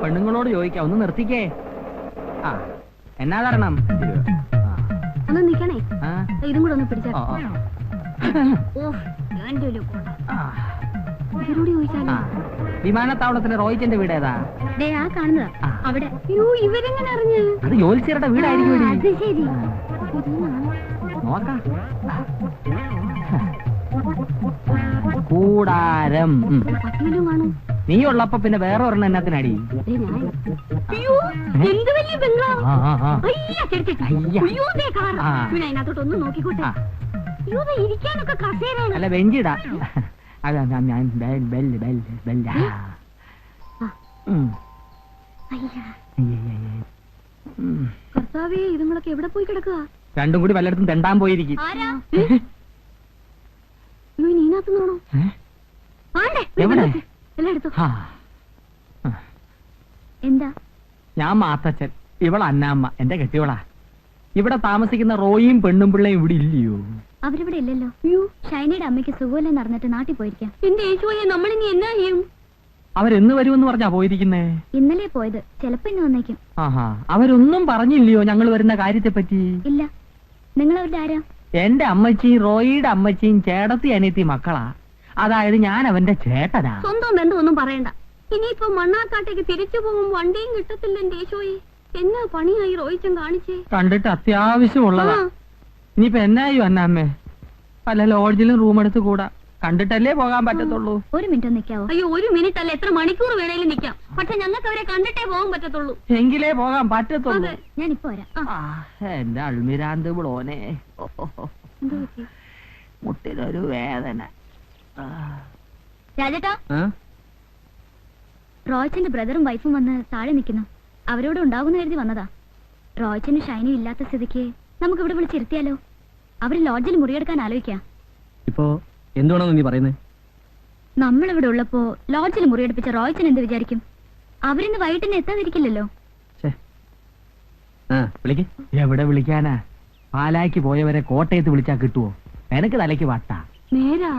പെണ്ണുങ്ങളോട് ചോദിക്കാം, ഒന്ന് നിർത്തിക്കേ. ആ എന്നാ തരണം? ഒന്ന് നിക്കണേ, ഇതും കൂടെ ഒന്ന് പിടിച്ചാ. വിമാനത്താവളത്തിലെ റോയിച്ചന്റെ വീട് ഏതാ? ആ കാണുന്നതാ അവിടെ. ഇവരെങ്ങനെ അറിഞ്ഞു? അത് ജോലിച്ചേരുടെ വീടായിരിക്കും. അത് ശരി, നോക്കാം. കൂടാരം. നീ ഉള്ളപ്പോ പിന്നെ വേറെ ഒരെണ്ണം എന്നത്തിനടി? അതിനകത്തോട്ടൊന്ന് നോക്കിക്കോട്ടെ. ഇരിക്കാനൊക്കെ കസേരയാണ്. അല്ല ബെഞ്ചിടാ. കർത്താവേ, ഇതുങ്ങളൊക്കെ എവിടെ പോയി കിടക്കുക? രണ്ടും കൂടി വല്ലയിടത്തും തെണ്ടാൻ പോയിരിക്കും. ഇതിനകത്തുനിന്നാണോ? എന്താ? ഞാൻ മാത്തച്ഛൻ, ഇവള അന്നാമ്മ, എന്റെ കെട്ടിയോളാ. ഇവിടെ താമസിക്കുന്ന റോയിയും പെണ്ണും പിള്ളയും ഇവിടെ ഇല്ലയോ? അവരിവിടെ ഇല്ലല്ലോ. ഷൈനയുടെ അമ്മയ്ക്ക് സുഖമില്ലെന്ന് അറിഞ്ഞിട്ട് നാട്ടിൽ പോയിരിക്കാം. എന്റെ യേശുവേ, നമ്മളിനി എന്നാ ചെയ്യും? അവരെന്ന് വരുമെന്ന് പറഞ്ഞാ പോയിരിക്കുന്നേ? ഇന്നലെ പോയത്, ചിലപ്പോ ഇന്ന് വന്നേക്കും. ആഹാ, അവരൊന്നും പറഞ്ഞില്ലയോ ഞങ്ങൾ വരുന്ന കാര്യത്തെ പറ്റി? ഇല്ല. നിങ്ങൾ അവരുടെ ആരാ? എന്റെ അമ്മച്ചിയും റോയിയുടെ അമ്മച്ചിയും ചേട്ടത്തി അനിയത്തി മക്കളാ. അതായത് ഞാൻ അവന്റെ ചേട്ടനാ. സ്വന്തം ബന്ധമൊന്നും പറയണ്ട. ഇനിയിപ്പോ മണ്ണാക്കാട്ടേക്ക് തിരിച്ചു പോകും വണ്ടിയും കിട്ടത്തില്ല. എന്റെ യേശോയെ, എന്നാ പണിയായി റോയിച്ചൻ കാണിച്ചേ? കണ്ടിട്ട് അത്യാവശ്യമുള്ളതാ. ഇനിയിപ്പോ എന്നായോ അന്നാമ്മേ? പല ലോഡ്ജിലും റൂം എടുത്ത് കൂടാ. കണ്ടിട്ടല്ലേ പോകാൻ പറ്റത്തുള്ളൂ. ഒരു മിനിറ്റ് നിൽക്കാവോ? അയ്യോ, ഒരു മിനിറ്റ് അല്ല, എത്ര മണിക്കൂർ വേണേലും നിൽക്കാം. പക്ഷെ ഞങ്ങൾക്ക് അവരെ കണ്ടിട്ടേ പോകാൻ പറ്റത്തുള്ളൂ. എങ്കിലേ പോകാൻ പറ്റത്തുള്ളൂ. ഞാൻ ഇപ്പൊ വരാം. എന്റെ അൾമിരാന്ത് ബ്ലോനെ, മുട്ടിലൊരു വേദന. രാജേട്ടാ, റോയ്ച്ചന്റെ ബ്രദറും വൈഫും വന്ന് താഴെ നിൽക്കുന്നു. അവരോട് ഉണ്ടാകുന്ന കരുതി വന്നതാ. റോയ്ച്ചന് ഷൈനും ഇല്ലാത്ത സ്ഥിതിക്ക് നമുക്ക് ഇവിടെ വിളിച്ചിരുത്തിയാലോ? അവര് ലോഡ്ജിൽ മുറിയെടുക്കാൻ ആലോചിക്കാം. ഇപ്പോ എന്തുവാണെന്ന് നീ പറയുന്നത്? നമ്മളിവിടെ ഉള്ളപ്പോ ലോഡ്ജിൽ മുറിയെടുപ്പിച്ച റോയ്ച്ചൻ എന്ത് വിചാരിക്കും? അവരിന്ന് വൈകിട്ടിന് എത്താതിരിക്കില്ലല്ലോ. എവിടെ വിളിക്കാനാ? പാലായ്ക്ക് പോയവരെ കോട്ടയത്ത് വിളിച്ചാ കിട്ടുവോ? നിനക്ക് തലയ്ക്ക് വട്ടാ. നേരാ,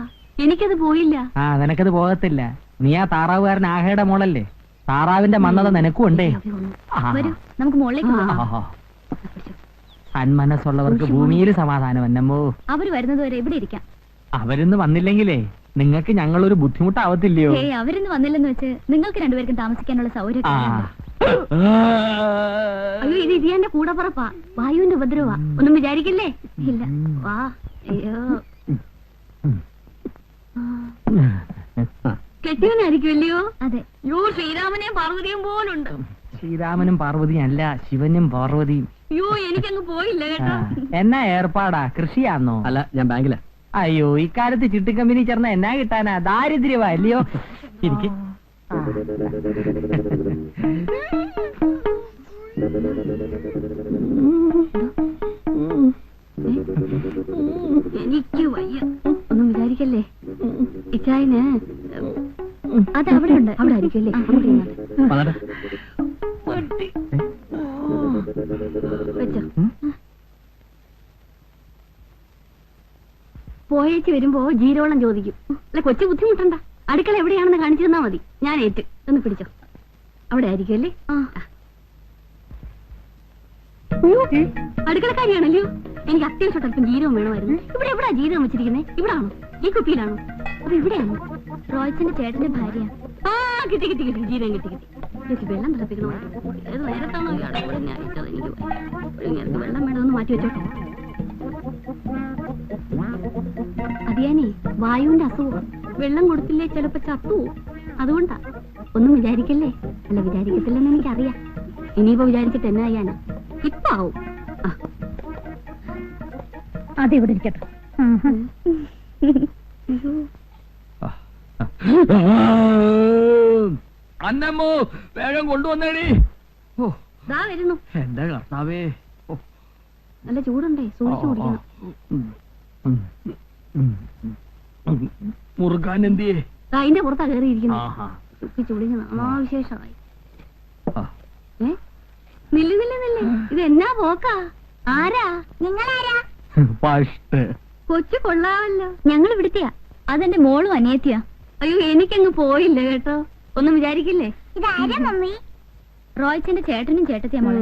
എനിക്കത് പോയില്ല. നിനക്കത് പോകത്തില്ല. നീ ആ താറാവുകാരൻ ആഹയുടെ മോളല്ലേ? താറാവിന്റെ മന്നത നിനക്കും ഉണ്ടേ. നമുക്ക് മുകളിലേക്ക് സന്മനസ്സുള്ളവർക്ക് ഭൂമിയിൽ സമാധാനം എന്നമ്മോ. അവര് വരുന്നത് വരെ ഇവിടെ ഇരിക്കാം. അവരിന്ന് വന്നില്ലെങ്കിലേ നിങ്ങൾക്ക് ഞങ്ങളൊരു ബുദ്ധിമുട്ടാവത്തില്ലയോ? അവരിന്ന് വന്നില്ലെന്ന് വെച്ച് നിങ്ങൾക്ക് രണ്ടുപേർക്കും താമസിക്കാനുള്ള സൗകര്യം. അയ്യോ, ഇത് ഇതിന്റെ കൂടെ പറപ്പാ. വായുവിന്റെ ഉപദ്രവാ. ഒന്നും വിചാരിക്കില്ലേ? ഇല്ല, വാ. അയ്യോ, കെട്ടിയവനായിരിക്കുമല്ലയോ? അതെ. ശ്രീരാമനെയും പാർവതിയും പോലുണ്ട്. ശ്രീരാമനും പാർവതിയും അല്ല, ശിവനും പാർവതിയും. അയ്യോ, എനിക്കങ്ങ് പോയില്ല കേട്ടോ. എന്നാ ഏർപ്പാടാ? കൃഷിയാന്നോ? അല്ല, ഞാൻ ബാങ്കിലാ. അയ്യോ, ഇക്കാലത്ത് ചിട്ടി കമ്പനി ചേർന്ന എന്നാ കിട്ടാനാ? ദാരിദ്ര്യവാ അല്ലയോ? എനിക്ക് എനിക്ക് വയ്യ. ഒന്നും വിചാരിക്കല്ലേ. ഇച്ചായന് അത് അവിടെ ഉണ്ട്. അവിടെ ആയിരിക്കുമല്ലേ? പോയേച്ച് വരുമ്പോ ജീരോളം ചോദിക്കും. അല്ല, കൊച്ചു ബുദ്ധിമുട്ടണ്ട. അടുക്കള എവിടെയാണെന്ന് കാണിച്ചു തന്നാ മതി. ഞാൻ ഏറ്റ്. ഒന്ന് പിടിച്ചോ. അവിടെ ആയിരിക്കും അല്ലേ? അടുക്കളക്കാരിയാണല്ലോ. എനിക്ക് അത്യാവശ്യം അല്പം ജീരകം വേണമായിരുന്നു. ഇവിടെ എവിടാ ജീരകം വെച്ചിരിക്കുന്നത്? ഇവിടാണോ? ഈ കുപ്പിയിലാണോ? അപ്പൊ ഇവിടെയാണോ? റോയ്ച്ചന്റെ ചേട്ടന്റെ ഭാര്യ. കിട്ടി കിട്ടി കിട്ടി, ജീരകം കിട്ടി കിട്ടി. എനിക്ക് വെള്ളം തിളപ്പിക്കണമായിരുന്നു. ഏത് നേരത്താണോ എനിക്ക് വെള്ളം വേണമെന്ന് മാറ്റി വെച്ചോട്ടെ. അതിയാനേ, വായുവിന്റെ അസുഖം. വെള്ളം കൊടുത്തില്ലേ ചിലപ്പോ ചത്തുവോ. അതുകൊണ്ടാ. ഒന്നും വിചാരിക്കല്ലേ. അല്ല, വിചാരിക്കത്തില്ലെന്ന് എനിക്കറിയാം. ഇനിയിപ്പോ വിചാരിച്ചിട്ട് എന്നാ ചെയ്യാനാ? ഇപ്പൊ ആവും. അതെവിടെ ഇരിക്കട്ടെ. അന്നമ്മോ, വേഗം കൊണ്ടുവന്നേടി. വരുന്നു. എന്റെ കർത്താവേ, നല്ല ചൂടുണ്ടേ, സൂക്ഷിച്ചു കുടിക്കണം. മുറുക്കാൻ എന്തിയേ? അതിന്റെ പുറത്താ കയറിയിരിക്കുന്നു. വിശേഷമായി. നില്ല് നില്ല് നില്ല്. ഇത് എന്നാ പോക്കാ? ആരാ നിങ്ങളാരാ? കൊച്ചു കൊള്ളാമല്ലോ. ഞങ്ങൾ ഇവിടുത്തെയാ. അതെന്റെ മോളും അനിയത്തിയാ. അയ്യോ, എനിക്കങ്ങ് പോയില്ല കേട്ടോ. ഒന്നും വിചാരിക്കില്ലേ. റോയ്ച്ചന്റെ ചേട്ടനും ചേട്ടത്തിയാ മോളെ.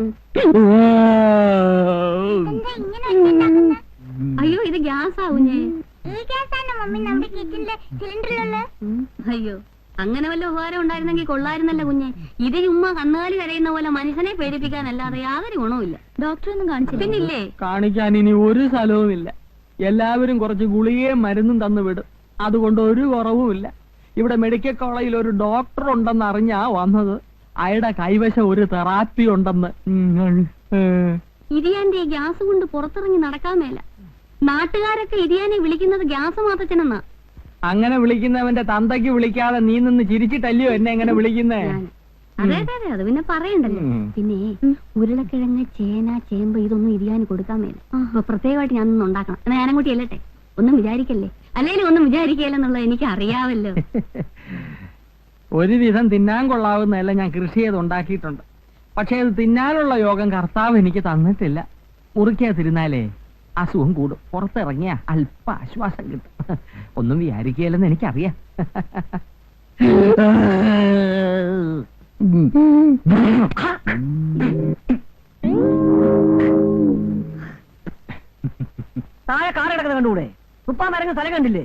അയ്യോ ഇത് ഗ്യാസ് ആവുഞ്ഞേ. അയ്യോ അങ്ങനെ വല്ല ഉപകാരം ഉണ്ടായിരുന്നെങ്കിൽ കൊള്ളായിരുന്നല്ല കുഞ്ഞെ. ഇത് ചുമ്മാ കന്നുകാലി കരയുന്ന പോലെ മനുഷ്യനെ പേടിപ്പിക്കാനല്ലാതെ യാതൊരു ഗുണവുമില്ല. ഡോക്ടറൊന്നും കാണിച്ചില്ല. പിന്നില്ലേ കാണിക്കാൻ ഇനി ഒരു സ്ഥലവുമില്ല. എല്ലാവരും കുറച്ച് ഗുളികയും മരുന്നും തന്നു വിടും. അതുകൊണ്ട് ഒരു കുറവുമില്ല. ഇവിടെ മെഡിക്കൽ കോളേജിൽ ഒരു ഡോക്ടർ ഉണ്ടെന്ന് അറിഞ്ഞാ വന്നത്. അയാളുടെ കൈവശം ഒരു തെറാപ്പി ഉണ്ടെന്ന്. ഇരിയാന്റെ ഈ ഗ്യാസ് കൊണ്ട് പുറത്തിറങ്ങി നടക്കാൻ മേല. നാട്ടുകാരൊക്കെ ഇരിയാനെ വിളിക്കുന്നത് ഗ്യാസ് മാത്തച്ഛനെന്നാ. അങ്ങനെ വിളിക്കുന്നവന്റെ തന്തയ്ക്ക് വിളിക്കാതെ നീ നിന്ന് ചിരിച്ചിട്ടല്ലയോ എന്നെ എങ്ങനെ വിളിക്കുന്നേ? അതെ അതെ അതെ അത് പിന്നെ പറയണ്ടല്ലോ. പിന്നെ ഉരുളക്കിഴങ്ങ്, ചേന, ചേമ്പ് ഇതൊന്നും ഇരിയാന് കൊടുക്കാൻ മേല. അപ്പൊ പ്രത്യേകമായിട്ട് ഞാനൊന്നും ഉണ്ടാക്കണം. എന്നാ ഞാനങ്ങോട്ട് ചെല്ലട്ടെ. ഒന്നും വിചാരിക്കല്ലേ. അല്ലെങ്കിൽ ഒന്നും വിചാരിക്കല്ലെന്നുള്ളത് എനിക്ക് അറിയാവല്ലോ. ഒരുവിധം തിന്നാൻ കൊള്ളാവുന്നതല്ല ഞാൻ കൃഷി ചെയ്ത് ഉണ്ടാക്കിയിട്ടുണ്ട്. പക്ഷെ അത് തിന്നാനുള്ള യോഗം കർത്താവ് എനിക്ക് തന്നിട്ടില്ല. മുറിക്കാതിരുന്നാലേ അസുഖം കൂടും. പുറത്തിറങ്ങിയ അല്പ ആശ്വാസം കിട്ടും. ഒന്നും വിചാരിക്കുകയല്ലെന്ന് എനിക്കറിയാം. താഴെ കാറെടുക്കുന്ന കണ്ടുകൂടെ? തുപ്പാൻ മരങ്ങ സ്ഥലം കണ്ടില്ലേ?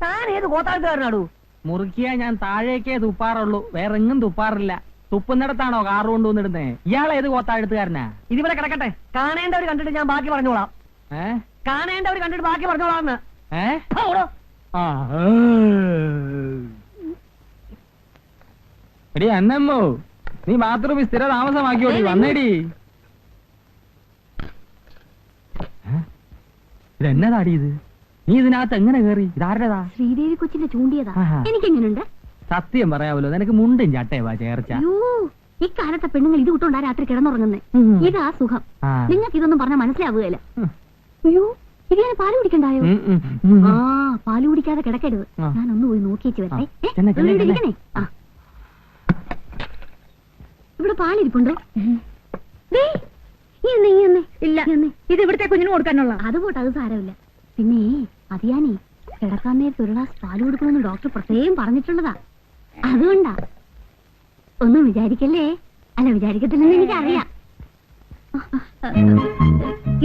താൻ ഏത് കോത്താഴ്ത്തുകാരനാടു? മുറുക്കിയാ ഞാൻ താഴേക്കേ തുപ്പാറുള്ളൂ, വേറെ എങ്ങും തുപ്പാറില്ല. തുപ്പുന്നിടത്താണോ കാറ് കൊണ്ടുവന്നിടുന്നേ? ഇയാൾ ഏത് കോത്താഴ്ത്തുകാരനാ? ഇതിവിടെ കിടക്കട്ടെ. കാണേണ്ടവർ കണ്ടിട്ട് ഞാൻ ബാക്കി പറഞ്ഞോളാം. ഏ കാണേണ്ടവർ കണ്ടിട്ട് ബാക്കി പറഞ്ഞോളാം. എടി അന്നമ്മോ, നീ ബാത്റൂമിൽ സ്ഥിര താമസമാക്കിയോടി. വന്നേടി. ഇതെന്നതാടി ഇത്? നീ ഇതിനകത്ത് എങ്ങനെ കേറി? ഇതാരുടേതാ? ശ്രീദേവി കൊച്ചിന്റെ ചൂണ്ടിയതാ. എനിക്കെങ്ങനുണ്ട്? സത്യം പറയാമല്ലോ, നിനക്ക് മുണ്ടും ചട്ടയവാ ചേർച്ച. ഇക്കാലത്തെ പെണ്ണുങ്ങൾ ഇത് വിട്ടോണ്ടാ രാത്രി കിടന്നുറങ്ങുന്നേ. ഇതാ സുഖം. നിങ്ങൾക്ക് ഇതൊന്നും പറഞ്ഞാൽ മനസ്സിലാവുകയല്ല. അയ്യോ ഇതിന് പാല് കുടിക്കണ്ടായോ? ആ പാല് കുടിക്കാതെ കിടക്കരുത്. ഞാനൊന്ന് പോയി നോക്കിയേച്ച് വരട്ടെ. ഇരിക്കണേ. ഇവിടെ പാലിരിപ്പുണ്ടോ? ഇല്ല, ഇത് ഇവിടുത്തെ കുഞ്ഞിന് കൊടുക്കാനുള്ള. അത് പോട്ടെ, അത് സാരമില്ല. പിന്നെ അതിയാനേ കിടക്കാൻ നേരത്ത് ഒരു ഗ്ലാസ് പാല് കൊടുക്കണമെന്ന് ഡോക്ടർ പ്രത്യേകം പറഞ്ഞിട്ടുള്ളതാ. അതുകൊണ്ടാ. ഒന്നും വിചാരിക്കല്ലേ. അല്ല വിചാരിക്കത്തില്ലെന്ന് എനിക്കറിയാം.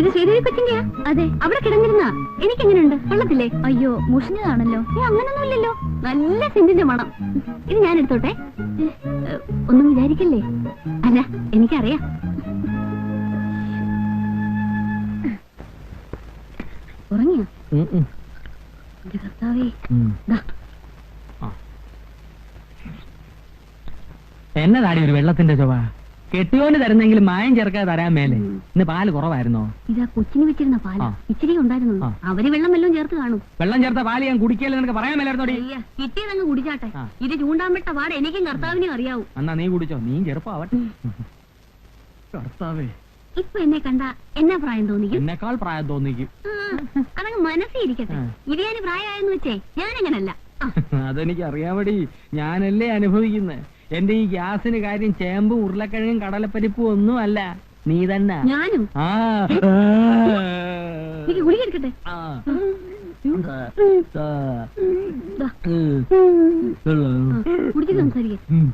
ഇത് ശ്രീദേവി കൊച്ചിന്റെയാ? അതെ. അവിടെ കിടന്നിരുന്ന എനിക്കെങ്ങനെയുണ്ട്? കൊള്ളത്തില്ലേ? അയ്യോ മുഷിഞ്ഞതാണല്ലോ. അങ്ങനൊന്നുമില്ലല്ലോ, നല്ല സെന്റിന്റെ മണം. ഇത് ഞാൻ എടുത്തോട്ടെ. ഒന്നും വിചാരിക്കല്ലേ. അല്ല എനിക്കറിയാം. ഉറങ്ങിയോ? എന്റെ കർത്താവേ. എന്നതാടി ഒരു വെള്ളത്തിന്റെ ചൊവ്വ? കെട്ടിയോന് തരുന്നെങ്കിലും മായം ചേർക്കാതെ തരാൻ മേലെ. ഇന്ന് പാല് കുറവായിരുന്നോ? ഇതാ കൊച്ചിന് വെച്ചിരുന്ന പാല് ഇച്ചിരി ഉണ്ടായിരുന്നു. അവര് വെള്ളം വല്ലതും ചേർത്ത് കാണും. വെള്ളം ചേർത്ത പാല് ഞാൻ കുടിക്കല്ലേ നിനക്ക് പറയാൻ മേലായിരുന്നോടി? കിട്ടിയതങ്ങ് കുടിച്ചാട്ടെ. ഇത് ചൂണ്ടാൻ വിട്ട പാട് എനിക്കും കർത്താവിനും അറിയാവൂ. എന്നാ നീ കുടിച്ചോ, നീ ചെറുപ്പാവട്ടെ. കർത്താവേ, ഇപ്പൊ എന്നെ കണ്ട എന്നാ പ്രായം തോന്നിക്കും? എന്നെക്കാൾ പ്രായം തോന്നിക്കും. അതങ്ങ് മനസ്സിരിക്കട്ടെ. ഇരിയാന് പ്രായമായെന്ന് വെച്ചേ ഞാനങ്ങനല്ല. അതെനിക്ക് അറിയാമടി, ഞാനല്ലേ അനുഭവിക്കുന്നത്. എന്റെ ഈ ഗ്യാസിന് കാര്യം ചേമ്പും ഉരുളക്കിഴങ്ങും കടലപ്പരിപ്പും ഒന്നും അല്ല, നീ തന്നെ. ഞാനും ഗുളിക എടുക്കട്ടെ. കുടിച്ച് സംസാരിക്കേ.